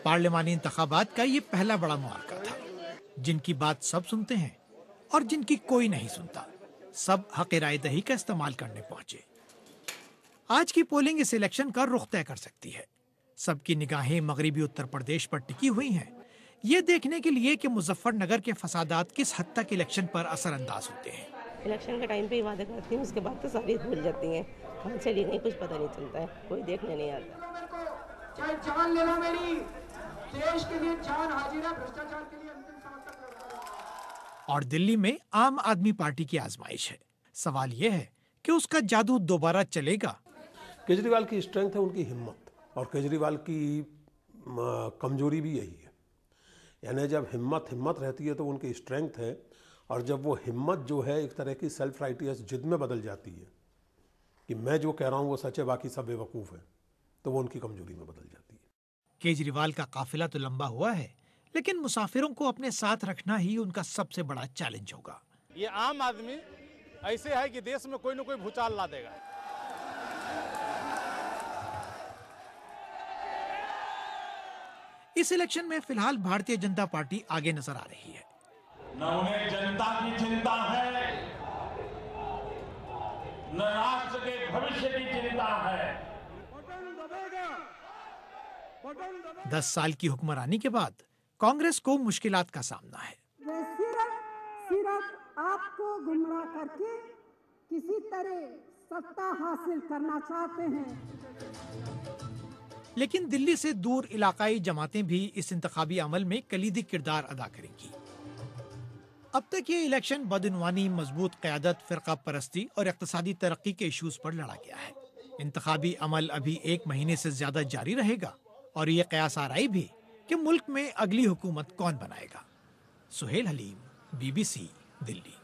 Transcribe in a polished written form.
पार्लिमानी इंतखाबात का ये पहला बड़ा मुआरका था। जिनकी बात सब सुनते हैं और जिनकी कोई नहीं सुनता, सब हक़ राय दही का इस्तेमाल करने पहुंचे। आज की पोलिंग इस इलेक्शन का रुख तय कर सकती है। सबकी निगाहें मगरिबी उत्तर प्रदेश पर टिकी हुई हैं, ये देखने के लिए कि मुजफ्फरनगर के फसादात किस हद तक इलेक्शन पर असरअंदाज होते हैं। इलेक्शन के टाइम पे ही वादे करती हूँ, उसके बाद तो सारी भूल जाती हैं। कहाँ चली गई कुछ पता नहीं चलता है, कोई देखने नहीं आता। चाहे जान लेना मेरी, देश के लिए जान हाजिर है, भ्रष्टाचार के लिए अंतिम सांस तक लड़ना। और दिल्ली में आम आदमी पार्टी की आजमाइश है। सवाल यह है कि उसका जादू दोबारा चलेगा। केजरीवाल की स्ट्रेंथ है उनकी हिम्मत, और केजरीवाल की कमजोरी भी यही है। यानी जब हिम्मत रहती है तो उनकी स्ट्रेंथ है, और जब वो हिम्मत जो है एक तरह की सेल्फ राइटियस जिद में बदल जाती है कि मैं जो कह रहा हूँ वो सच है, बाकी सब बेवकूफ़ है, तो वो उनकी कमजोरी में बदल जाती है। केजरीवाल का काफिला तो लंबा हुआ है, लेकिन मुसाफिरों को अपने साथ रखना ही उनका सबसे बड़ा चैलेंज होगा। ये आम आदमी ऐसे है कि देश में कोई न कोई भूचाल ला देगा। इस इलेक्शन में फिलहाल भारतीय जनता पार्टी आगे नजर आ रही है। न उन्हें जनता की चिंता है, न राष्ट्र के भविष्य की चिंता है। 10 साल की हुक्मरानी के बाद कांग्रेस को मुश्किलात का सामना है। वे सिर्फ आपको गुमराह करके किसी तरह सत्ता हासिल करना चाहते हैं। लेकिन दिल्ली से दूर इलाकाई जमातें भी इस इंतखाबी अमल में कलीदी किरदार अदा करेंगी। अब तक ये इलेक्शन बदउनवानी, मजबूत क़यादत, फ़िरक़ा परस्ती और इक़्तिसादी तरक्की के इशूज़ पर लड़ा गया है। इंतखाबी अमल अभी 1 महीने से ज्यादा जारी रहेगा और ये क़यास आराई भी कि मुल्क में अगली हुकूमत कौन बनाएगा। सुहेल हलीम, BBC, दिल्ली।